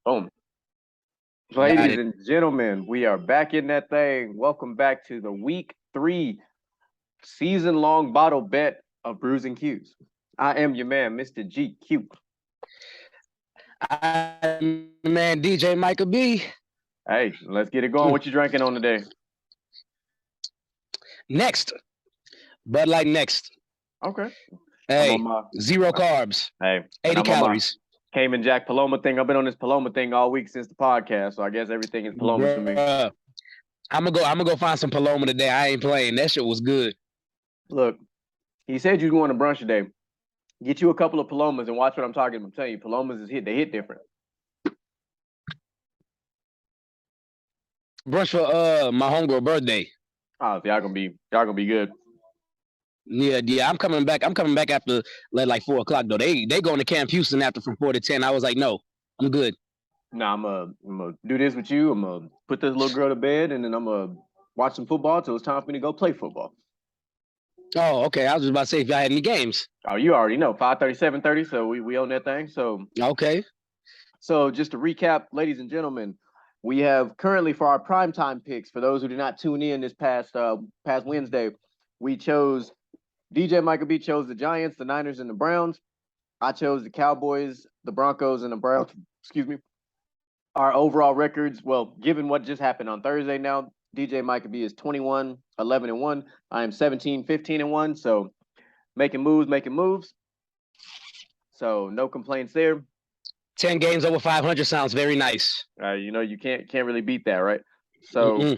Boom. Got Ladies it. and gentlemen, we are back in that thing. Welcome back to the week 3 season-long bottle bet of Brews and Qs. I am your man, Mr. GQ. Man, DJ Micah B. Hey, let's get it going. What you drinking on today? Next. Bud Light next. Okay. I'm Hey, on my zero carbs, hey, and 80 I'm on my calories. Cayman Jack Paloma thing. I've been on this Paloma thing all week since the podcast, so I guess everything is Palomas for me. Bruh. I'm gonna go find some Paloma today. I ain't playing. That shit was good. Look, he said you're going to brunch today. Get you a couple of Palomas and watch what I'm talking about. I'm telling you, Palomas they hit different. Brunch for my homegirl birthday. Oh, so y'all gonna be good. Yeah. I'm coming back. I'm coming back after like 4:00 though. They going to Camp Houston after from 4 to 10. I was like, no, I'm good. Nah, I'm gonna do this with you. I'm gonna put this little girl to bed, and then I'm gonna watch some football till it's time for me to go play football. Oh, okay. I was just about to say if y'all had any games. Oh, you already know 5:30, 7:30. So we own that thing. Okay. So just to recap, ladies and gentlemen, we have currently for our primetime picks. For those who did not tune in this past Wednesday, we chose DJ Michael B chose the Giants, the Niners, and the Browns. I chose the Cowboys, the Broncos, and the Browns. Excuse me. Our overall records, well, given what just happened on Thursday now, DJ Micah B is 21, 11, and 1. I am 17, 15, and 1. So making moves. So no complaints there. 10 games over 500 sounds very nice. You can't really beat that, right? So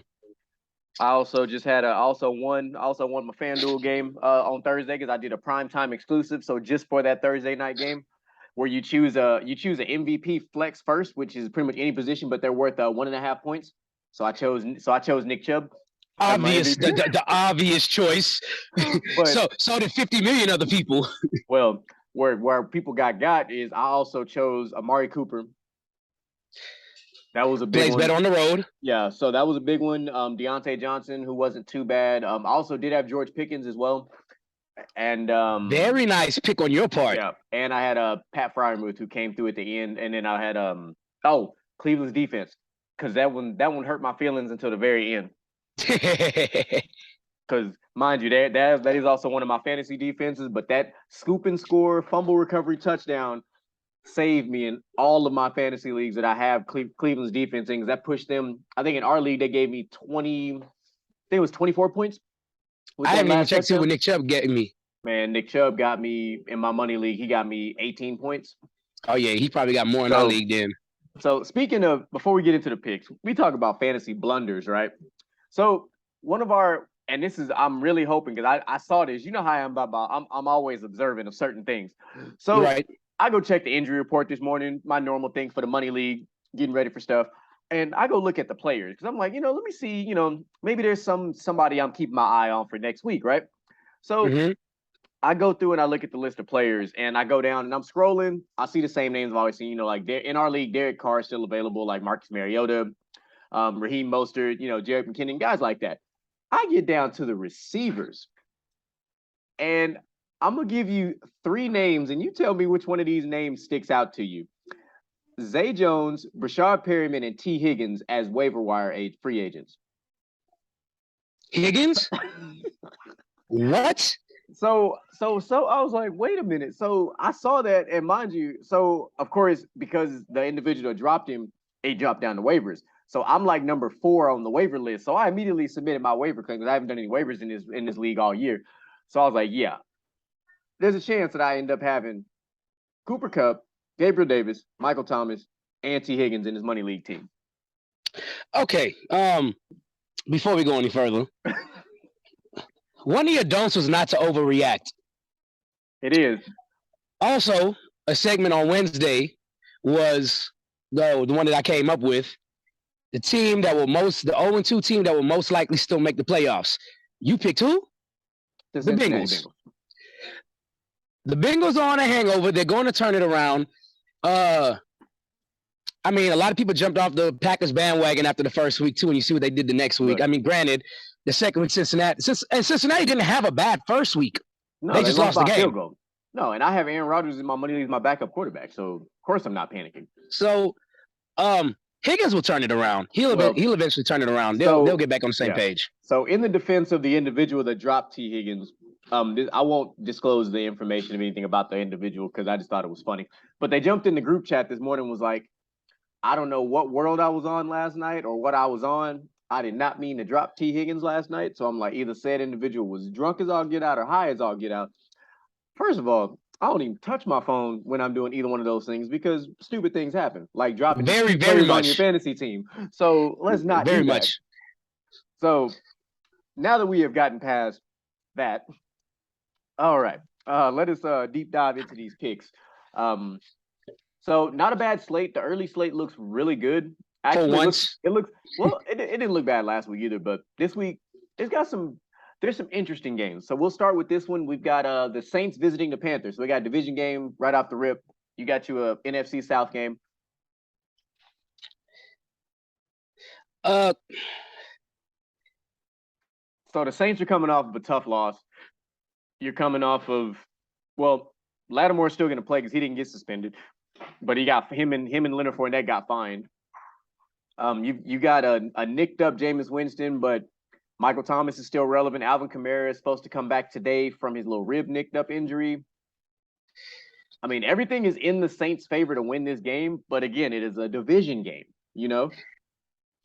I also just had also won my FanDuel game on Thursday because I did a primetime exclusive. So just for that Thursday night game, where you choose an MVP flex first, which is pretty much any position, but they're worth 1.5 points. So I chose Nick Chubb. Obvious, the obvious choice. But, so did 50 million other people. Well, where people got is I also chose Amari Cooper. That was a big Plays one. better on the road. Yeah, so that was a big one. Deontay Johnson, who wasn't too bad. I also did have George Pickens as well. And very nice pick on your part. Yeah, and I had Pat Fryermuth who came through at the end, and then I had Cleveland's defense, because that one hurt my feelings until the very end. Because mind you, that is also one of my fantasy defenses, but that scoop and score, fumble recovery touchdown saved me in all of my fantasy leagues that I have Cleveland's defense in, because that pushed them. I think in our league they gave me 20. I think it was 24 points. I haven't even checked what Nick Chubb getting me. Man, Nick Chubb got me in my money league. He got me 18 points. Oh yeah, he probably got more in our league then. So speaking of, before we get into the picks, we talk about fantasy blunders, right? So one of our, and this is, I'm really hoping, because I saw this. You know how I am about I'm always observant of certain things. So right. I go check the injury report this morning, my normal thing for the money league, getting ready for stuff. And I go look at the players because I'm like, let me see, maybe there's somebody I'm keeping my eye on for next week, right? So I go through and I look at the list of players, and I go down and I'm scrolling. I see the same names I've always seen. Like in our league, Derek Carr is still available, like Marcus Mariota, Raheem Mostert, Jared McKinnon, guys like that. I get down to the receivers, and I'm gonna give you 3 names, and you tell me which one of these names sticks out to you. Zay Jones, Brashad Perryman, and T. Higgins as waiver wire free agents. Higgins? What? So I was like, wait a minute. So I saw that, and mind you, so of course, because the individual that dropped him, he dropped down the waivers. So I'm like number 4 on the waiver list. So I immediately submitted my waiver claim because I haven't done any waivers in this league all year. So I was like, yeah, there's a chance that I end up having Cooper Kupp, Gabriel Davis, Michael Thomas, and T. Higgins in his money league team. Okay. Before we go any further, one of your don'ts was not to overreact. It is. Also, a segment on Wednesday was the one that I came up with. The team that will the 0-2 team that will most likely still make the playoffs. You picked who? The Bengals. The Bengals are on a hangover. They're going to turn it around. I mean, a lot of people jumped off the Packers bandwagon after the first week too, and you see what they did the next week. Right. I mean, granted, the second week Cincinnati didn't have a bad first week. No, they just lost the game. Field goal. No, and I have Aaron Rodgers in my money league, my backup quarterback. So of course I'm not panicking. So Higgins will turn it around. He'll eventually turn it around. They'll get back on the same page. So in the defense of the individual that dropped T. Higgins, I won't disclose the information of anything about the individual because I just thought it was funny. But they jumped in the group chat this morning and was like, I don't know what world I was on last night or what I was on. I did not mean to drop T. Higgins last night. So I'm like, either said individual was drunk as all get out or high as all get out. First of all, I don't even touch my phone when I'm doing either one of those things because stupid things happen, like dropping very players much on your fantasy team. So let's not do that. So now that we have gotten past that, all right, let us deep dive into these picks. So not a bad slate. The early slate looks really good. Actually, it looks well. It didn't look bad last week either, but this week it's got some. There's some interesting games. So we'll start with this one. We've got the Saints visiting the Panthers. So we got a division game right off the rip. You got you a NFC South game. So the Saints are coming off of a tough loss. You're coming off of, well, Lattimore's still going to play because he didn't get suspended, but he got him and Leonard Fournette got fined. You got a nicked up Jameis Winston, but Michael Thomas is still relevant. Alvin Kamara is supposed to come back today from his little rib nicked up injury. I mean, everything is in the Saints' favor to win this game, but again, it is a division game, you know?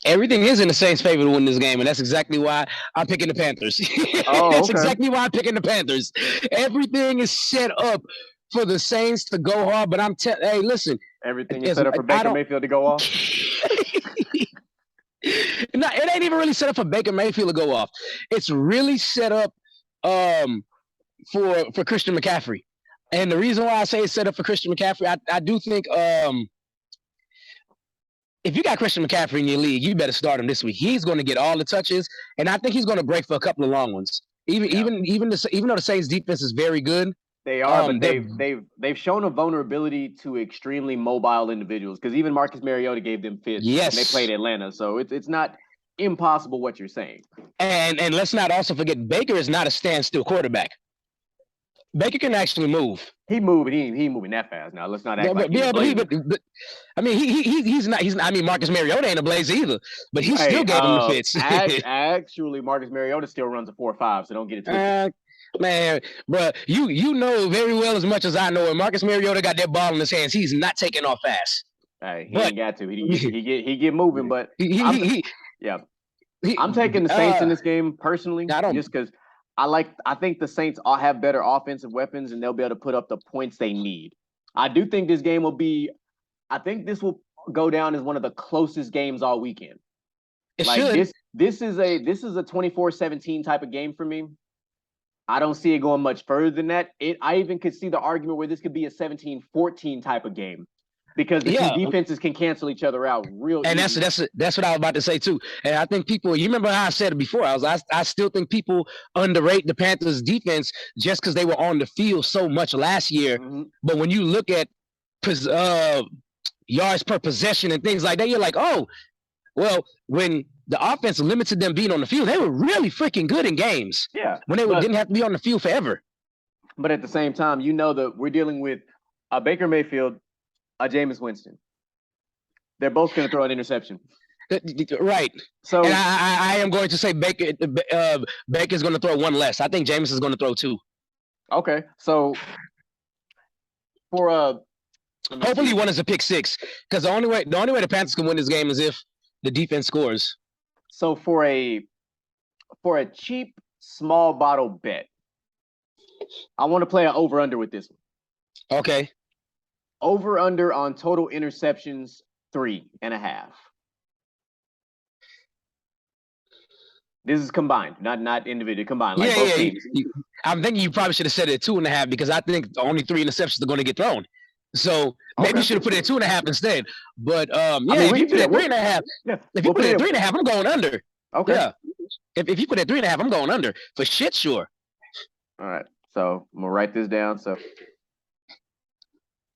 Everything is in the Saints' favor to win this game, and that's exactly why I'm picking the Panthers. That's exactly why I'm picking the Panthers. Everything is set up for the Saints to go hard, but hey, listen. Everything is set up for Baker Mayfield to go off? No, it ain't even really set up for Baker Mayfield to go off. It's really set up for Christian McCaffrey. And the reason why I say it's set up for Christian McCaffrey, I do think if you got Christian McCaffrey in your league, you better start him this week. He's going to get all the touches, and I think he's going to break for a couple of long ones. Even though the Saints defense is very good, they are, but they've shown a vulnerability to extremely mobile individuals because even Marcus Mariota gave them fits. Yes, when they played Atlanta, so it's not impossible what you're saying. And let's not also forget Baker is not a standstill quarterback. Baker can actually move. He moving. He ain't moving that fast now. Let's not act like but I mean, he's not. I mean, Marcus Mariota ain't a blazer either, but he still gave him the fits. Actually, Marcus Mariota still runs a 4.5, so don't get it twisted. Man, bro, you know very well as much as I know. When Marcus Mariota got that ball in his hands, he's not taking off fast. He ain't got to. He get moving, but I'm taking the Saints in this game personally, just because I think the Saints all have better offensive weapons and they'll be able to put up the points they need. I do think this game I think this will go down as one of the closest games all weekend. This is a 24-17 type of game for me. I don't see it going much further than that. I even could see the argument where this could be a 17-14 type of game. Because the two defenses can cancel each other out real easy. And that's what I was about to say too. And I think people, you remember how I said it before. I still think people underrate the Panthers defense just because they were on the field so much last year. Mm-hmm. But when you look at yards per possession and things like that, you're like, oh, well, when the offense limited them being on the field, they were really freaking good in games. Yeah. When they didn't have to be on the field forever. But at the same time, you know that we're dealing with a Baker Mayfield, a Jameis Winston. They're both going to throw an interception. Right. So and I am going to say Baker's going to throw one less. I think Jameis is going to throw two. Okay. So for hopefully one is a pick six, because the only way the Panthers can win this game is if the defense scores. So for a cheap small bottle bet, I want to play an over under with this one. Okay. Over under on total interceptions 3.5. This is combined, not individual, combined. Like both teams. I'm thinking you probably should have said it at 2.5 because I think only 3 interceptions are going to get thrown. So maybe you should have put it at 2.5 instead. But if you put it at 3.5, if you put it at 3.5, I'm going under. Okay. Yeah. If you put it at 3.5, I'm going under for shit sure. All right. So I'm gonna write this down. So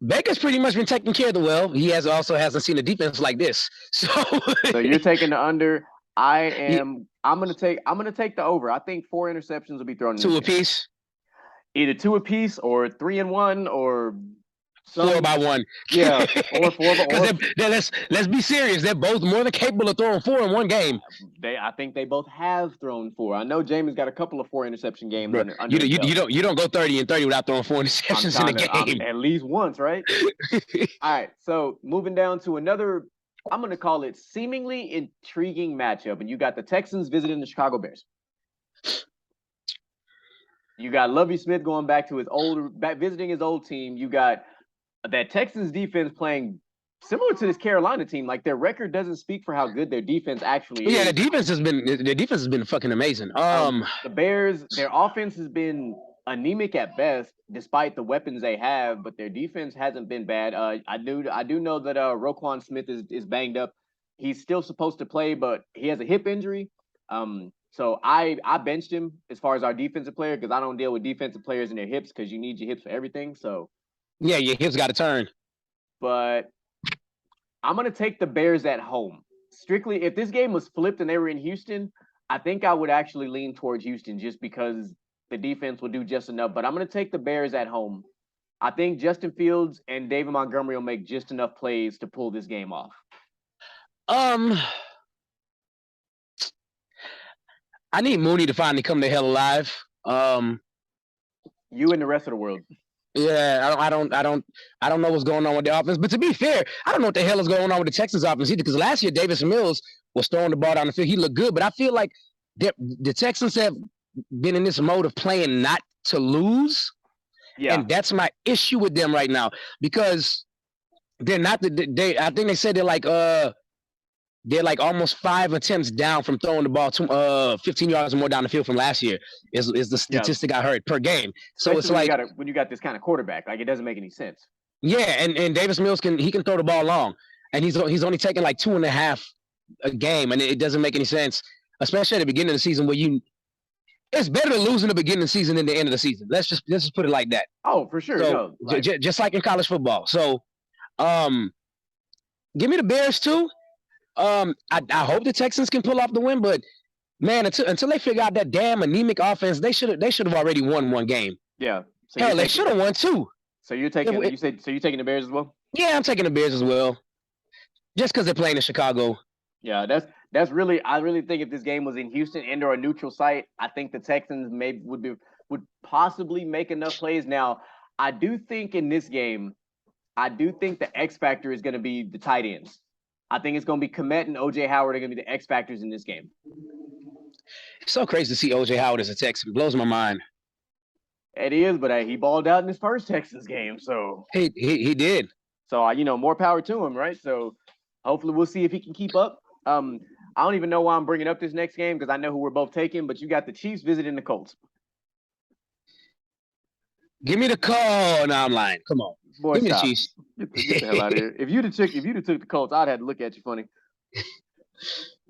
Baker's pretty much been taking care of the well. He hasn't seen a defense like this. So you're taking the under. I'm gonna take the over. I think 4 interceptions will be thrown in. 2 apiece. Either 2 apiece or 3-1 or 4 by 1. Yeah, or 4 by Because let's be serious. They're both more than capable of throwing 4 in one game. I think they both have thrown 4. I know Jameis got a couple of 4 interception games Bro, under his belt. you don't go 30 and 30 without throwing 4 interceptions in a game. At least once, right? All right, so moving down to another, I'm going to call it seemingly intriguing matchup, and you got the Texans visiting the Chicago Bears. You got Lovie Smith going back to visiting his old team. You got that Texans defense playing similar to this Carolina team. Like, their record doesn't speak for how good their defense actually is. Yeah, their defense has been fucking amazing. The Bears, their offense has been anemic at best, despite the weapons they have, but their defense hasn't been bad. I do know that Roquan Smith is banged up. He's still supposed to play, but he has a hip injury. So I benched him as far as our defensive player, because I don't deal with defensive players and their hips, because you need your hips for everything. So yeah, your hips got to turn. But I'm gonna take the Bears at home. Strictly, if this game was flipped and they were in Houston, I think I would actually lean towards Houston just because the defense will do just enough. But I'm gonna take the Bears at home. I think Justin Fields and David Montgomery will make just enough plays to pull this game off. I need Mooney to finally come the hell alive. You and the rest of the world. Yeah, I don't know what's going on with the offense. But to be fair, I don't know what the hell is going on with the Texans offense either. Because last year, Davis Mills was throwing the ball down the field. He looked good, but I feel like the Texans have been in this mode of playing not to lose. Yeah, and that's my issue with them right now, because they're not I think they said they're like almost 5 attempts down from throwing the ball 15 yards or more down the field from last year is the statistic I heard per game. So especially it's like when you got this kind of quarterback, like, it doesn't make any sense. Yeah, and Davis Mills can throw the ball long, and he's only taking like 2.5 a game, and it doesn't make any sense, especially at the beginning of the season where it's better to lose in the beginning of the season than the end of the season. Let's just put it like that. Oh, for sure. So, just like in college football. So, give me the Bears too. I hope the Texans can pull off the win, but man, until they figure out that damn anemic offense, they should have already won one game. Yeah. So hell, they should have won 2. So you're taking you're taking the Bears as well? Yeah, I'm taking the Bears as well. Just because they're playing in Chicago. Yeah, that's really, I really think if this game was in Houston and or a neutral site, I think the Texans would possibly make enough plays. Now, I do think in this game, the X factor is going to be the tight ends. I think it's going to be Kmet and OJ Howard are going to be the X factors in this game. It's so crazy to see OJ Howard as a Texan. It blows my mind. It is, but he balled out in his first Texans game, so he did. So more power to him, right? So hopefully we'll see if he can keep up. I don't even know why I'm bringing up this next game, because I know who we're both taking, but you got the Chiefs visiting the Colts. Give me the call. No, I'm lying. Come on. Boy, give me the Chiefs. Get the hell out of here. If you'd have took the Colts, I'd have to look at you funny.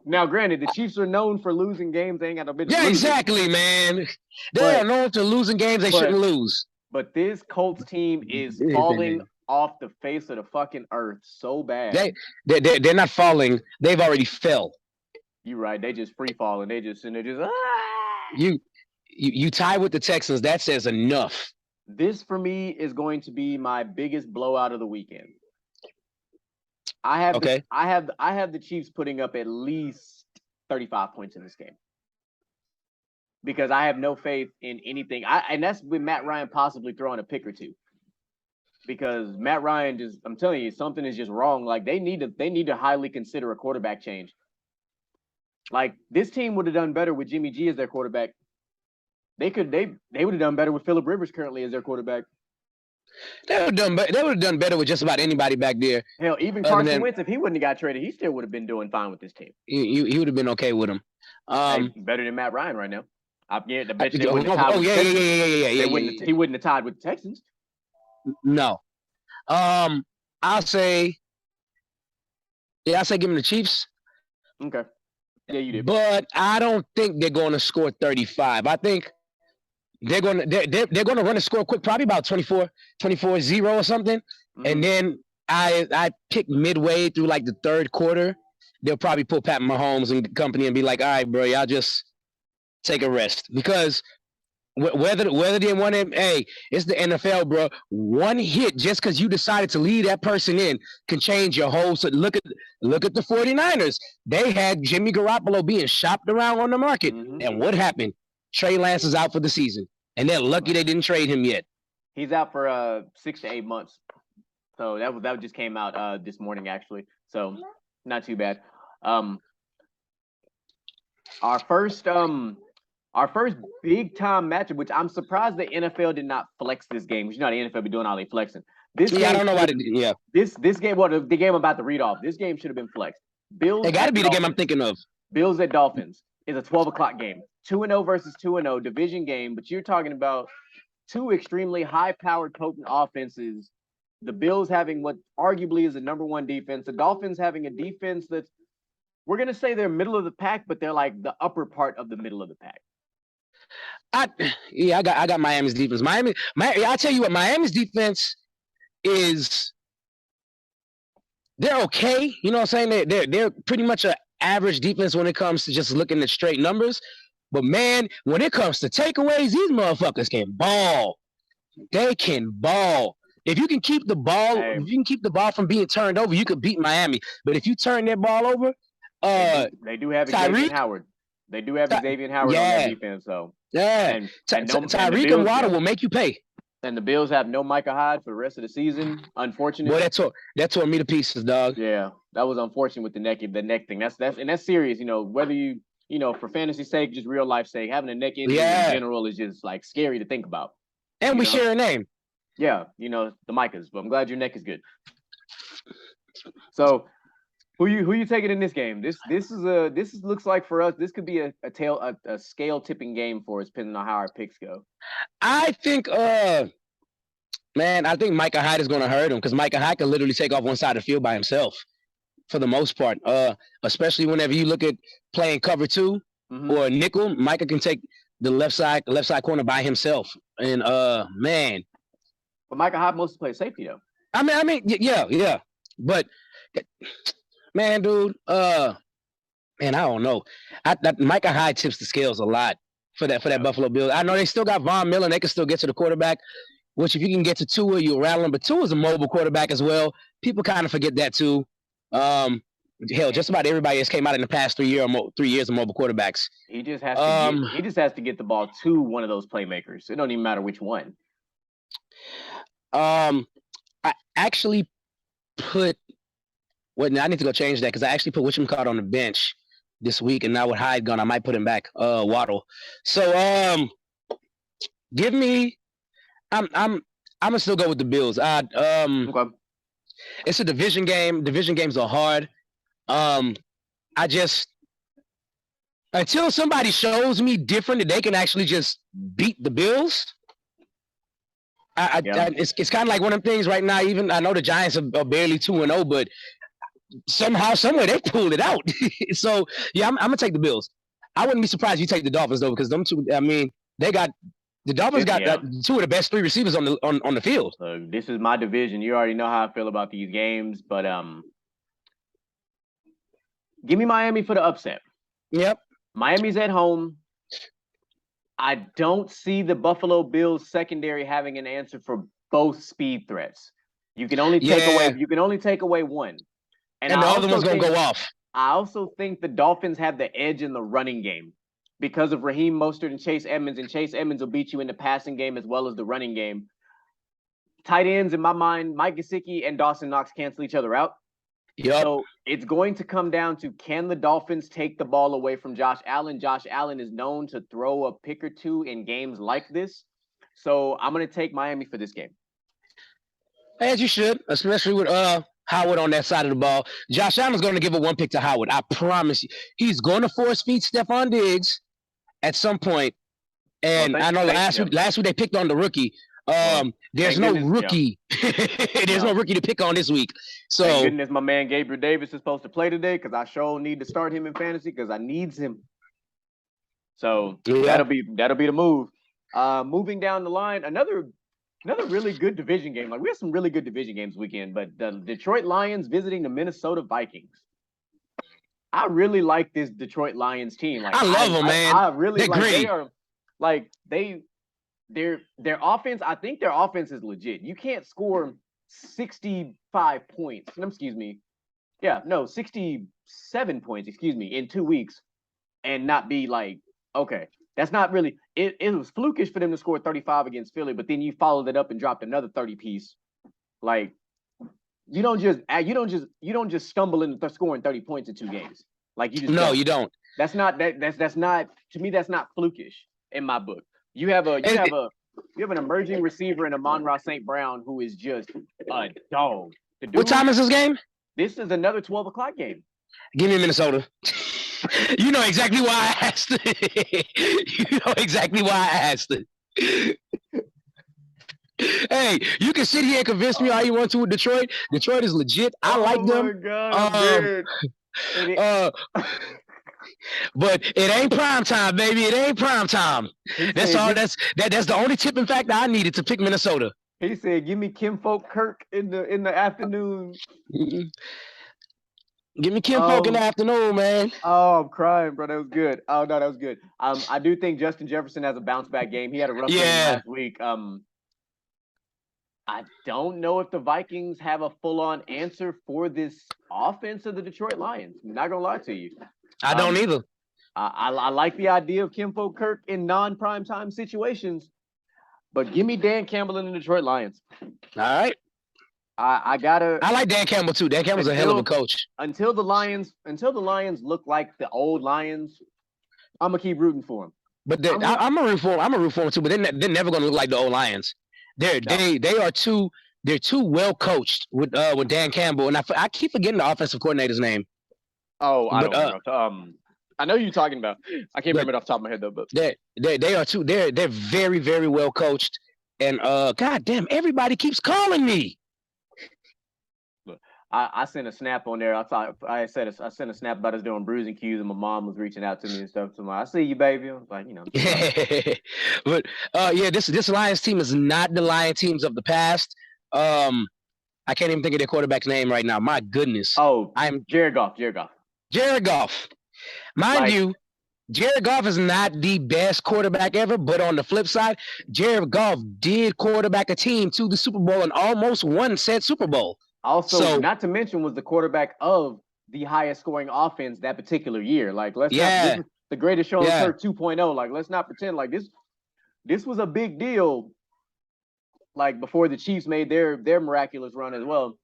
Now, granted, the Chiefs are known for losing games. They ain't got no business. Yeah, exactly, man. They are known for losing games they shouldn't lose. But this Colts team is falling off the face of the fucking earth so bad. They're not falling. They've already fell. You're right. They just free falling. They're just You tie with the Texans. That says enough. This for me is going to be my biggest blowout of the weekend. I have the Chiefs putting up at least 35 points in this game, because I have no faith in anything. And that's with Matt Ryan possibly throwing a pick or two, because Matt Ryan I'm telling you, something is just wrong. Like, they need to highly consider a quarterback change. Like, this team would have done better with Jimmy G as their quarterback. They would have done better with Phillip Rivers currently as their quarterback. They would have done better with just about anybody back there. Hell, even Carson Wentz, if he wouldn't have got traded, he still would have been doing fine with this team. He would have been okay with him. Better than Matt Ryan right now. I bet you they wouldn't have tied yeah. He wouldn't have tied with the Texans. No. I'll say give him the Chiefs. Okay. Yeah, you did. But I don't think they're going to score 35. I think they're going to run a score quick, probably about 24-0 or something. Mm-hmm. And then I pick midway through like the third quarter, they'll probably pull Pat Mahomes and company and be like, all right, bro, y'all just take a rest. Because Whether they want him, hey, it's the NFL, bro. One hit just because you decided to leave that person in can change your whole. So look at the 49ers. They had Jimmy Garoppolo being shopped around on the market, and what happened? Trey Lance is out for the season, and they're lucky they didn't trade him yet. He's out for 6 to 8 months. So that just came out this morning actually. So not too bad. Our first big time matchup, which I'm surprised the NFL did not flex this game. Because you know the NFL be doing all they flexing. I don't know why. This game, the game I'm about to read off. This game should have been flexed. Bills. It got to be the game I'm thinking of. Bills at Dolphins is a 12:00 game. 2-0 versus 2-0 division game, but you're talking about two extremely high-powered, potent offenses. The Bills having what arguably is the number one defense. The Dolphins having a defense that's, we're gonna say they're middle of the pack, but they're like the upper part of the middle of the pack. I got Miami's defense. I'll tell you what, Miami's defense is, they're okay. You know what I'm saying? They're pretty much an average defense when it comes to just looking at straight numbers. But man, when it comes to takeaways, these motherfuckers can ball. They can ball. If you can keep the ball, from being turned over, you could beat Miami. But if you turn their ball over, they do have Xavier Howard. They do have Xavier Howard on their defense, so and Tyreek and Waddle will make you pay. And the Bills have no Micah Hyde for the rest of the season. Unfortunately, boy, that tore me to pieces, dog. Yeah, that was unfortunate with the neck thing. That's serious. You know, whether you for fantasy sake, just real life sake, having a neck injury in general is just like scary to think about. And we share a name. Yeah, the Micahs. But I'm glad your neck is good. So, who you taking in this game? This looks like for us, this could be a scale tipping game for us, depending on how our picks go. I think Micah Hyde is going to hurt him because Micah Hyde can literally take off one side of the field by himself for the most part. Especially whenever you look at playing cover 2 or a nickel, Micah can take the left side corner by himself. And man. But Micah Hyde mostly plays safety though. I mean, yeah. But man, dude, man, I don't know. Micah Hyde tips the scales a lot for that Buffalo Bills. I know they still got Von Miller, and they can still get to the quarterback. Which, if you can get to Tua, you'll rattle him. But Tua's a mobile quarterback as well. People kind of forget that too. Hell, just about everybody has came out in the past 3 years of mobile quarterbacks. He just has to get the ball to one of those playmakers. It don't even matter which one. I actually put. Well, I need to go change that because I actually put whatchamacallit on the bench this week, and now with Hyde gone, I might put him back. Waddle. So give me. I'm gonna still go with the Bills. Okay. It's a division game. Division games are hard. I just until somebody shows me different that they can actually just beat the Bills. It's kind of like one of them things right now. Even I know the Giants are barely 2-0, but somehow, somewhere they pulled it out. So yeah, I'm gonna take the Bills. I wouldn't be surprised if you take the Dolphins though, because them two. I mean, the Dolphins got two of the best 3 receivers on the field. This is my division. You already know how I feel about these games, but give me Miami for the upset. Yep. Miami's at home. I don't see the Buffalo Bills secondary having an answer for both speed threats. You can only take away one. And the other one's gonna go off. I also think the Dolphins have the edge in the running game because of Raheem Mostert and Chase Edmonds will beat you in the passing game as well as the running game. Tight ends, in my mind, Mike Gesicki and Dawson Knox cancel each other out. Yep. So it's going to come down to, can the Dolphins take the ball away from Josh Allen? Josh Allen is known to throw a pick or two in games like this. So I'm going to take Miami for this game. As you should, especially with Howard on that side of the ball. Josh Allen's going to give a one pick to Howard. I promise you. He's going to force feed Stephon Diggs at some point. And I know last week they picked on the rookie. There's no rookie. There's no rookie to pick on this week. So thank goodness my man Gabriel Davis is supposed to play today because I sure need to start him in fantasy because I needs him. So that'll be the move. Moving down the line, another really good division game. Like we have some really good division games weekend, but the Detroit Lions visiting the Minnesota Vikings. I really like this Detroit Lions team. Like I love them, man. I really They're great. They are like they their offense, I think their offense is legit. You can't score 65 points. Excuse me. Yeah, no, 67 points, excuse me, in 2 weeks and not be like, okay, that's not really it was flukish for them to score 35 against Philly, but then you followed it up and dropped another 30 piece. Like you don't just stumble into scoring 30 points in 2 games. Like you just No, don't. you don't. That's not that's not to me, that's not flukish in my book. You have an emerging receiver in Amon-Ra St. Brown who is just a dog. What time is this game? This is another 12 o'clock game. Give me Minnesota. You know exactly why I asked it. You know exactly why I asked it. Hey, you can sit here and convince me all you want to with Detroit. Detroit is legit. I like them. Oh my God, but it ain't prime time, baby. It ain't prime time. That's all. That's the only tipping factor I needed to pick Minnesota. He said, "Give me Kinfolk Kirk in the afternoon." Mm-mm. Give me Kinfolk in the afternoon, man. Oh, I'm crying, bro. That was good. Oh no, that was good. I do think Justin Jefferson has a bounce back game. He had a rough game last week. I don't know if the Vikings have a full on answer for this offense of the Detroit Lions. I'm not gonna lie to you. I don't either. I like the idea of Kinfolk Kirk in non-prime time situations, but give me Dan Campbell in the Detroit Lions. All right. I like Dan Campbell too. Dan Campbell's a hell of a coach. Until the Lions look like the old Lions, I'm gonna keep rooting for them. But I'm gonna root for them. I'm gonna root for them too. But they're never gonna look like the old Lions. They're too well coached with Dan Campbell, and I keep forgetting the offensive coordinator's name. Oh, I don't know. I know who you're talking about. I can't remember it off the top of my head though. But they are too. They're very, very well coached, and goddamn, everybody keeps calling me. I sent a snap on there. I sent a snap about us doing Brews and Q's, and my mom was reaching out to me and stuff. So I see you, baby. I was like, But this Lions team is not the Lion teams of the past. I can't even think of their quarterback's name right now. My goodness. Oh, I'm Jared Goff. Jared Goff. Mind you, Jared Goff is not the best quarterback ever, but on the flip side, Jared Goff did quarterback a team to the Super Bowl and almost won said Super Bowl. Also, not to mention, was the quarterback of the highest scoring offense that particular year. Like, this is the greatest show on turf 2.0. Like, let's not pretend like this was a big deal. Like before the Chiefs made their miraculous run as well.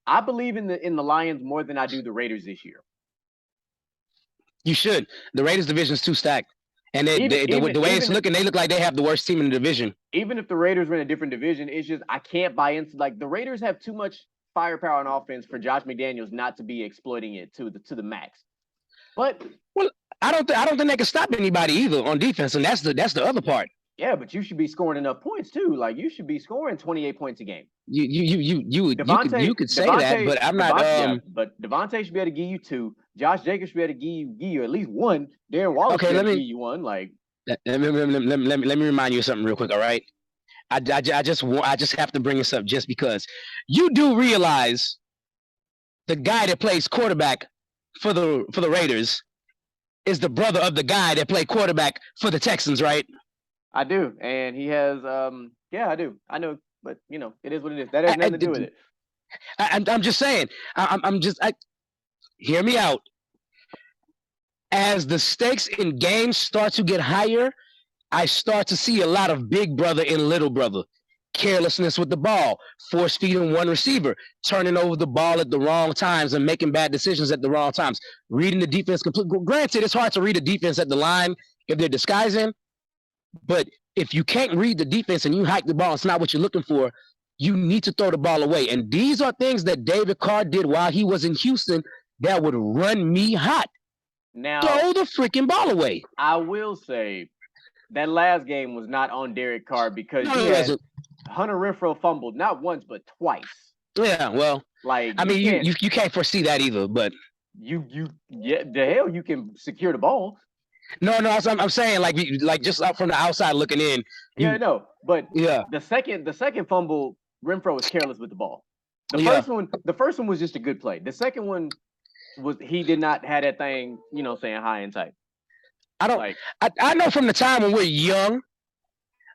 I believe in the Lions more than I do the Raiders this year. You should. The Raiders division is too stacked. And the way it's looking, they look like they have the worst team in the division. Even if the Raiders were in a different division, it's just I can't buy into like the Raiders have too much firepower on offense for Josh McDaniels not to be exploiting it to the max. But I don't think they can stop anybody either on defense, and that's the other part. Yeah, but you should be scoring enough points too. Like you should be scoring 28 points a game. You could say that, but I'm not. But Devontae should be able to give you 2. Josh Jacobs should be able to give you at least 1. Darren Waller should be able to give you 1. Like let me remind you of something real quick. All right. I just have to bring this up just because you do realize the guy that plays quarterback for the Raiders is the brother of the guy that played quarterback for the Texans, right? I do, and he has I do. I know, but it is what it is. That has nothing to do with it. I'm just saying. Hear me out. As the stakes in games start to get higher, I start to see a lot of big brother and little brother. Carelessness with the ball, force feeding one receiver, turning over the ball at the wrong times and making bad decisions at the wrong times, reading the defense completely. Granted, it's hard to read a defense at the line if they're disguising, but if you can't read the defense and you hike the ball, it's not what you're looking for, you need to throw the ball away. And these are things that David Carr did while he was in Houston that would run me hot. Now, throw the freaking ball away. I will say, that last game was not on Derek Carr because Hunter Renfrow fumbled not once but twice. Yeah, well, like I mean, you can't foresee that either, but the hell you can secure the ball. No, I'm saying like just out from the outside looking in. But the second fumble, Renfrow was careless with the ball. The first one was just a good play. The second one was he did not have that thing, saying high and tight. I know from the time when we're young,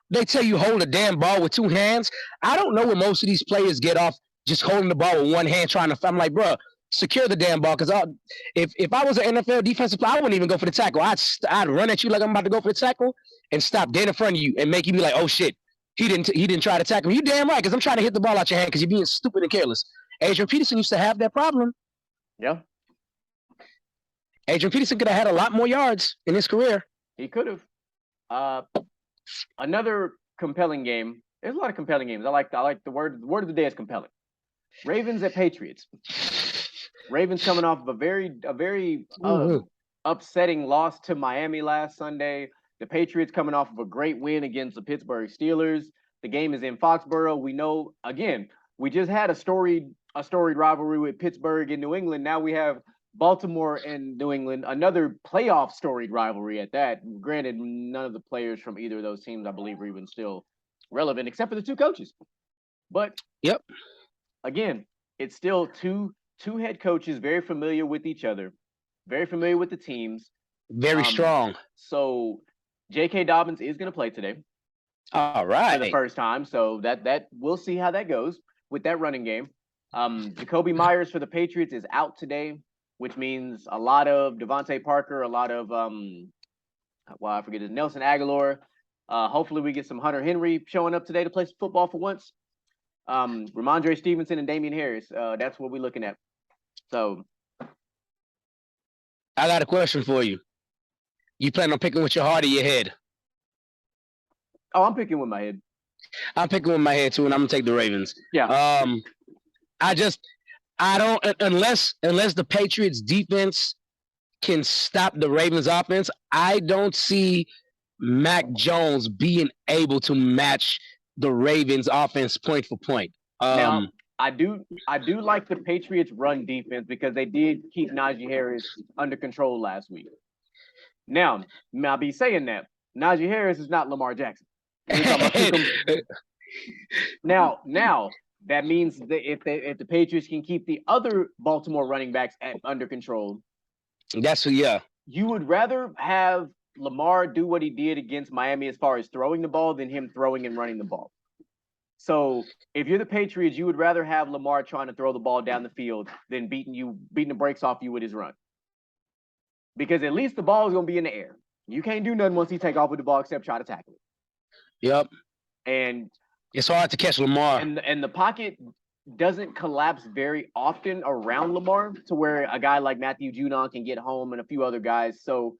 they tell you hold a damn ball with two hands. I don't know where most of these players get off just holding the ball with one hand trying to. I'm like, bro, secure the damn ball because if I was an NFL defensive player, I wouldn't even go for the tackle. I'd run at you like I'm about to go for the tackle and stop dead in front of you and make you be like, oh shit, he didn't try to tackle me. You damn right because I'm trying to hit the ball out your hand because you're being stupid and careless. Adrian Peterson used to have that problem. Yeah. Adrian Peterson could have had a lot more yards in his career. He could have. Another compelling game. There's a lot of compelling games. I like the word of the day is compelling. Ravens at Patriots. Ravens coming off of a very upsetting loss to Miami last Sunday. The Patriots coming off of a great win against the Pittsburgh Steelers. The game is in Foxborough. We know, again, we just had a storied rivalry with Pittsburgh and New England. Now we have Baltimore and New England, another playoff storied rivalry at that. Granted, none of the players from either of those teams, I believe, are even still relevant, except for the two coaches. But yep, again, it's still two head coaches very familiar with each other, very familiar with the teams. Very strong. So J.K. Dobbins is going to play today. All right. For the first time. So that we'll see how that goes with that running game. Jacoby Myers for the Patriots is out today, which means a lot of Devontae Parker, a lot of I forget his Nelson Aguilar. Hopefully we get some Hunter Henry showing up today to play some football for once. Ramondre Stevenson and Damian Harris. That's what we're looking at. So I got a question for you. You plan on picking with your heart or your head? Oh, I'm picking with my head. I'm picking with my head too, and I'm gonna take the Ravens. Yeah. I don't unless the Patriots defense can stop the Ravens offense, I don't see Mac Jones being able to match the Ravens offense point for point. Now, I do like the Patriots run defense because they did keep Najee Harris under control last week. Now, I'll be saying that Najee Harris is not Lamar Jackson. Now that means that if the Patriots can keep the other Baltimore running backs under control, you would rather have Lamar do what he did against Miami as far as throwing the ball than him throwing and running the ball. So if you're the Patriots, you would rather have Lamar trying to throw the ball down the field than beating the brakes off you with his run. Because at least the ball is going to be in the air. You can't do nothing once he take off with the ball except try to tackle it. Yep. And it's hard to catch Lamar. And the pocket doesn't collapse very often around Lamar to where a guy like Matthew Judon can get home and a few other guys. So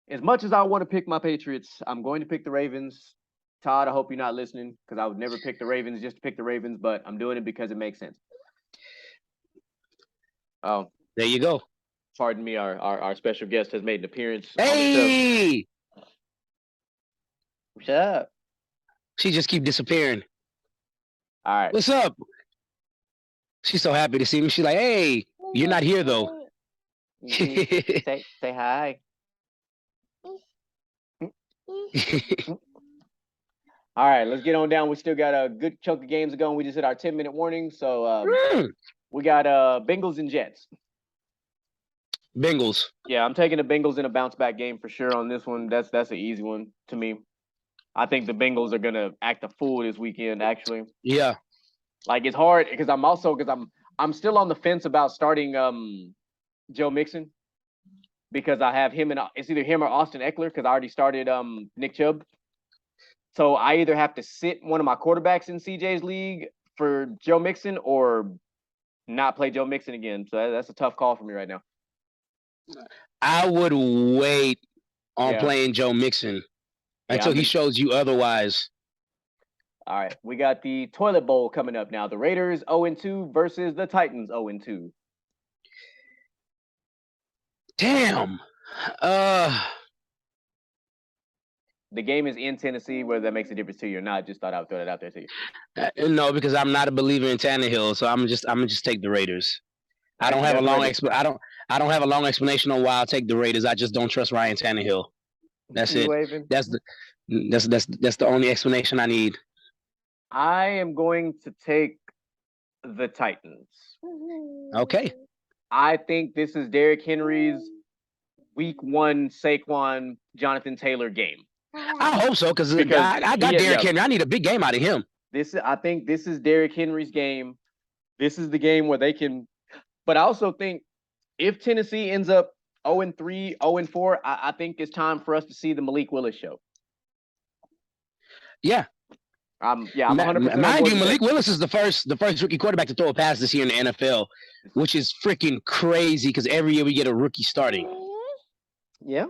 as much as I want to pick my Patriots, I'm going to pick the Ravens. Todd, I hope you're not listening because I would never pick the Ravens just to pick the Ravens, but I'm doing it because it makes sense. Oh, there you go. Pardon me, our special guest has made an appearance. Hey! What's up? She just keep disappearing. All right. What's up? She's so happy to see me. She's like, hey, you're not here though. say hi. All right, let's get on down. We still got a good chunk of games to go, and we just hit our 10-minute warning. So we got Bengals and Jets. Bengals. Yeah, I'm taking the Bengals in a bounce back game for sure on this one. That's an easy one to me. I think the Bengals are gonna act a fool this weekend. Actually, yeah. Like it's hard because I'm still on the fence about starting Joe Mixon because I have him and it's either him or Austin Eckler because I already started Nick Chubb. So I either have to sit one of my quarterbacks in CJ's league for Joe Mixon or not play Joe Mixon again. So that's a tough call for me right now. I would wait on playing Joe Mixon until he shows you otherwise. All right. We got the Toilet Bowl coming up now. The Raiders 0-2 versus the Titans 0-2. Damn. The game is in Tennessee, whether that makes a difference to you or not. Just thought I would throw that out there to you. No, because I'm not a believer in Tannehill, so I'm just take the Raiders. I don't have a long I don't have a long explanation on why I'll take the Raiders. I just don't trust Ryan Tannehill. That's it. That's the only explanation I need. I am going to take the Titans. Okay. I think this is Derrick Henry's week 1 Saquon Jonathan Taylor game. I hope so because I got Derrick Henry. I need a big game out of him. I think this is Derrick Henry's game. This is the game where they can. But I also think if Tennessee ends up 0-3, 0-4, I think it's time for us to see the Malik Willis show. Yeah. I'm 100%. Mind you, Malik Willis is the first rookie quarterback to throw a pass this year in the NFL, which is freaking crazy because every year we get a rookie starting. Yeah,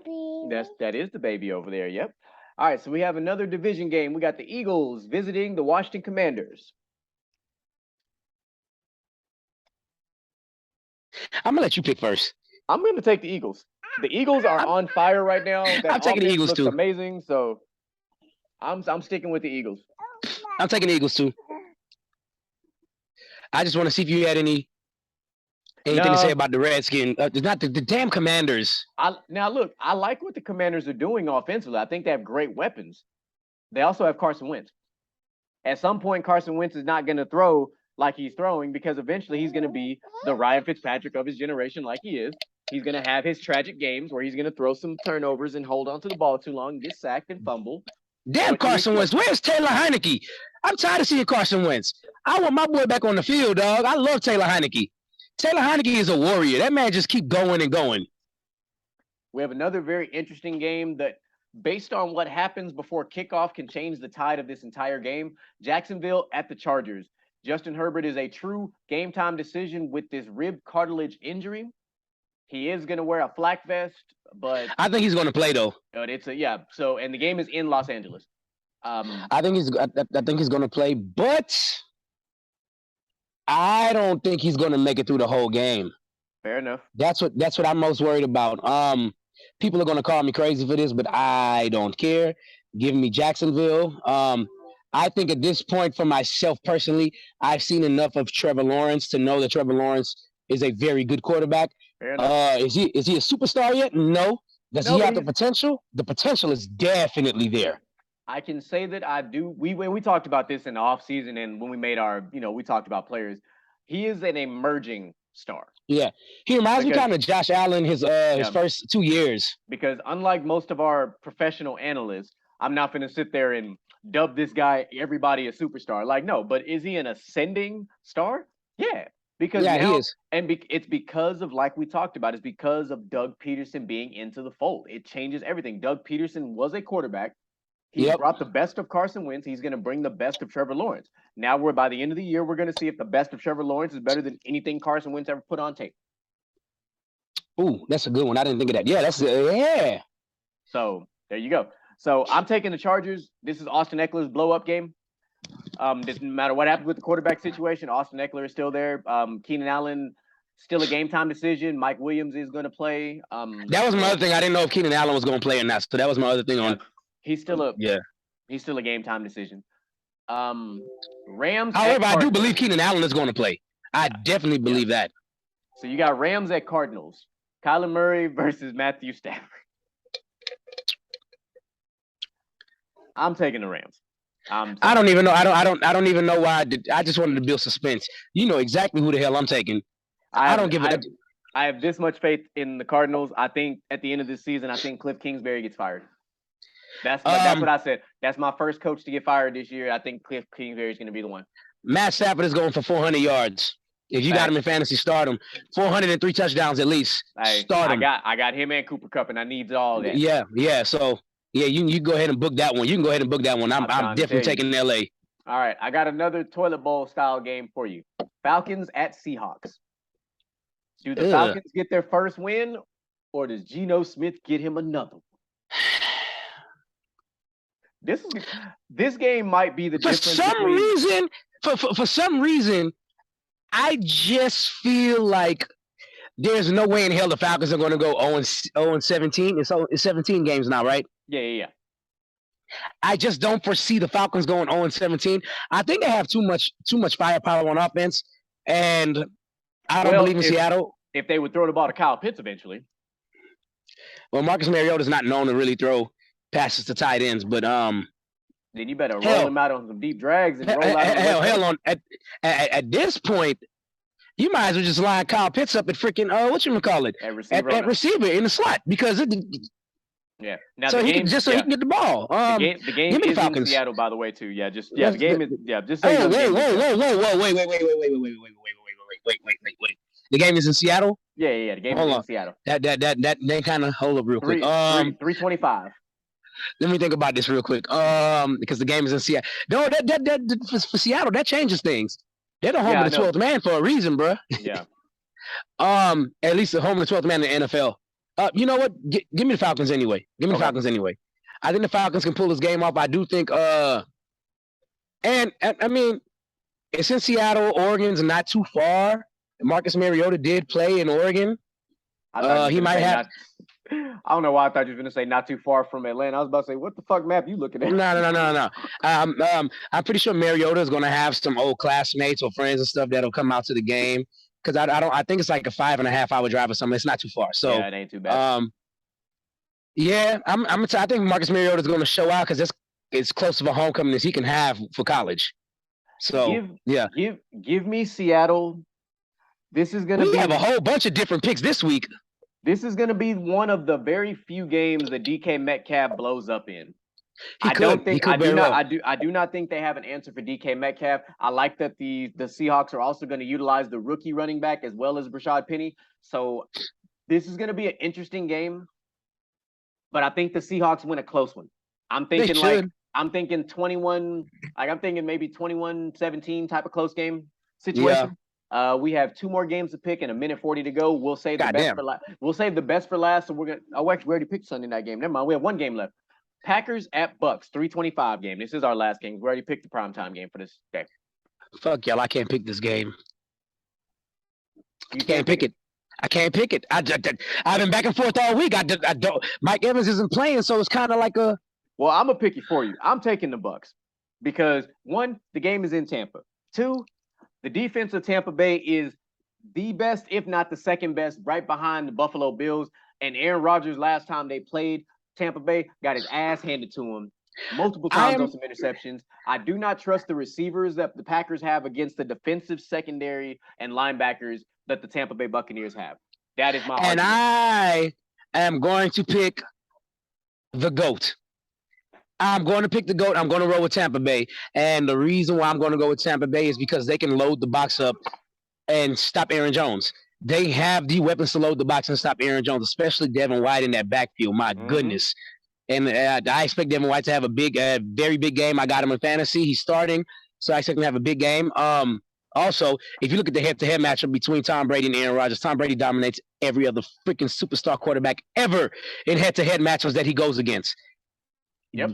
that is the baby over there. Yep. All right, so we have another division game. We got the Eagles visiting the Washington Commanders. I'm gonna let you pick first. I'm gonna take the Eagles. The Eagles are on fire right now. I'm taking the Eagles looks too. Amazing. So I'm sticking with the Eagles. I'm taking the Eagles too. I just want to see if you had anything to say about the Redskins. Not the damn Commanders. Now look, I like what the Commanders are doing offensively. I think they have great weapons. They also have Carson Wentz. At some point, Carson Wentz is not going to throw like he's throwing because eventually he's going to be the Ryan Fitzpatrick of his generation like he is. He's going to have his tragic games where he's going to throw some turnovers and hold on to the ball too long, get sacked and fumble. Damn Carson Wentz. Where's Taylor Heineke? I'm tired of seeing Carson Wentz. I want my boy back on the field, dog. I love Taylor Heineke. Taylor Heineke is a warrior. That man just keep going and going. We have another very interesting game that, based on what happens before kickoff, can change the tide of this entire game. Jacksonville at the Chargers. Justin Herbert is a true game-time decision with this rib cartilage injury. He is going to wear a flak vest, but I think he's going to play though. So, and the game is in Los Angeles. I think he's going to play, but I don't think he's going to make it through the whole game. Fair enough. That's what I'm most worried about. People are going to call me crazy for this, but I don't care. Give me Jacksonville. I think at this point, for myself personally, I've seen enough of Trevor Lawrence to know that Trevor Lawrence is a very good quarterback. Is he a superstar yet? No. Does he have the potential? The potential is definitely there. I can say that I do. We talked about this in the offseason, and when we made our, we talked about players. He is an emerging star. Yeah, he reminds me kind of Josh Allen his first 2 years. Because unlike most of our professional analysts, I'm not going to sit there and dub this guy everybody a superstar. Like, no, but is he an ascending star? Yeah. Because now, he is. And it's because of, like we talked about, it's because of Doug Peterson being into the fold. It changes everything. Doug Peterson was a quarterback. He brought the best of Carson Wentz. He's going to bring the best of Trevor Lawrence. Now by the end of the year, we're going to see if the best of Trevor Lawrence is better than anything Carson Wentz ever put on tape. Ooh, that's a good one. I didn't think of that. Yeah, So there you go. So I'm taking the Chargers. This is Austin Eckler's blow-up game. Doesn't matter what happens with the quarterback situation. Austin Eckler is still there. Keenan Allen, still a game-time decision. Mike Williams is going to play. That was my other thing. I didn't know if Keenan Allen was going to play or not. So that was my other thing on. He's still a game-time decision. Rams. However, I do believe Keenan Allen is going to play. I definitely believe that. So you got Rams at Cardinals. Kyler Murray versus Matthew Stafford. I'm taking the Rams. I don't even know. I don't even know why I did. I just wanted to build suspense. You know exactly who the hell I'm taking. I don't give it. I have this much faith in the Cardinals. I think at the end of this season, I think Cliff Kingsbury gets fired. That's what I said. That's my first coach to get fired this year. I think Cliff Kingsbury is going to be the one. Matt Stafford is going for 400 yards. If you got him in fantasy, start him. 403 touchdowns at least. Start him. I got him and Cooper Kupp, and I need all that. Yeah. So you can go ahead and book that one. You can go ahead and book that one. I'm definitely taking LA. All right, I got another toilet bowl style game for you. Falcons at Seahawks. Do the Falcons get their first win, or does Geno Smith get him another one? This game might be the difference. For some reason, I just feel like there's no way in hell the Falcons are going to go 0-17. It's 17 games now, right? Yeah. I just don't foresee the Falcons going 0-17. I think they have too much firepower on offense, and I don't believe in Seattle. If they would throw the ball to Kyle Pitts eventually. Well, Marcus Mariota is not known to really throw passes to tight ends, but then you better roll him out on some deep drags and roll out. At this point, you might as well just line Kyle Pitts up at freaking at receiver in the slot because Yeah. Now So the he can game, he can get the ball. the game Give me the is in Falcons. Seattle, by the way, too. Yeah, the Let's, game is just so you know oh, the whoa, game is whoa, there. whoa, whoa, whoa, wait. The game is in Seattle. Yeah. The game is Hold in on. Seattle. That kind of hold up real quick. 325. Let me think about this real quick. Because the game is in Seattle. No, that for Seattle, that changes things. They're the home Yeah, of I the know. 12th man for a reason, bro. Yeah. At least the home of the 12th man in the NFL. You know what? Give me the Falcons anyway. Give me the Falcons anyway. I think the Falcons can pull this game off. I do think. And I mean, it's in Seattle. Oregon's not too far. Marcus Mariota did play in Oregon. I thought He might have. I don't know why I thought you were going to say not too far from Atlanta. I was about to say, what the fuck map you looking at? No. I'm pretty sure Mariota is going to have some old classmates or friends and stuff that'll come out to the game. Because I think it's like a 5.5 hour drive or something. It's not too far. So yeah, it ain't too bad. Yeah, I think Marcus Mariota is going to show out because it's as close of a homecoming as he can have for college. So give me Seattle. This is going to be. We have a whole bunch of different picks this week. This is going to be one of the very few games that DK Metcalf blows up in. I do not think they have an answer for DK Metcalf. I like that the Seahawks are also going to utilize the rookie running back as well as Rashad Penny. So this is going to be an interesting game. But I think the Seahawks win a close one. I'm thinking 21, I'm thinking maybe 21-17 type of close game situation. Yeah. We have 2 more games to pick and a minute 40 to go. We'll save the best for last. We'll save the best for last. So we're gonna. Oh, actually, we already picked Sunday night game. Never mind. We have 1 game left. Packers at Bucks, 325 game. This is our last game. We already picked the primetime game for this game. Fuck y'all! I can't pick this game. You can't pick it. I can't pick it. I've been back and forth all week. I don't. Mike Evans isn't playing, so it's kind of like a. Well, I'm gonna pick it for you. I'm taking the Bucks because 1, the game is in Tampa. 2, the defense of Tampa Bay is the best, if not the second best, right behind the Buffalo Bills. And Aaron Rodgers, last time they played Tampa Bay, got his ass handed to him multiple times on some interceptions. I do not trust the receivers that the Packers have against the defensive secondary and linebackers that the Tampa Bay Buccaneers have. That is my argument. I am going to pick the GOAT. I'm going to pick the GOAT. I'm going to roll with Tampa Bay. And the reason why I'm going to go with Tampa Bay is because they can load the box up and stop Aaron Jones. They have the weapons to load the box and stop Aaron Jones, especially Devin White in that backfield. My goodness. And I expect Devin White to have a very big game. I got him in fantasy. He's starting, so I expect him to have a big game. Also, if you look at the head-to-head matchup between Tom Brady and Aaron Rodgers, Tom Brady dominates every other freaking superstar quarterback ever in head-to-head matchups that he goes against. Yep.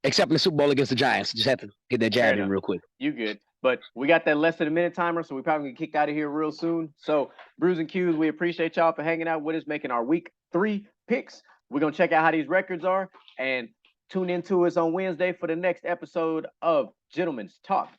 Except in the Super Bowl against the Giants. Just have to get that jab in real quick. You good. But we got that less than a minute timer, so we probably get kicked out of here real soon. So, Brews and Qs, we appreciate y'all for hanging out with us, making our week 3 picks. We're going to check out how these records are and tune into us on Wednesday for the next episode of Gentlemen's Talk.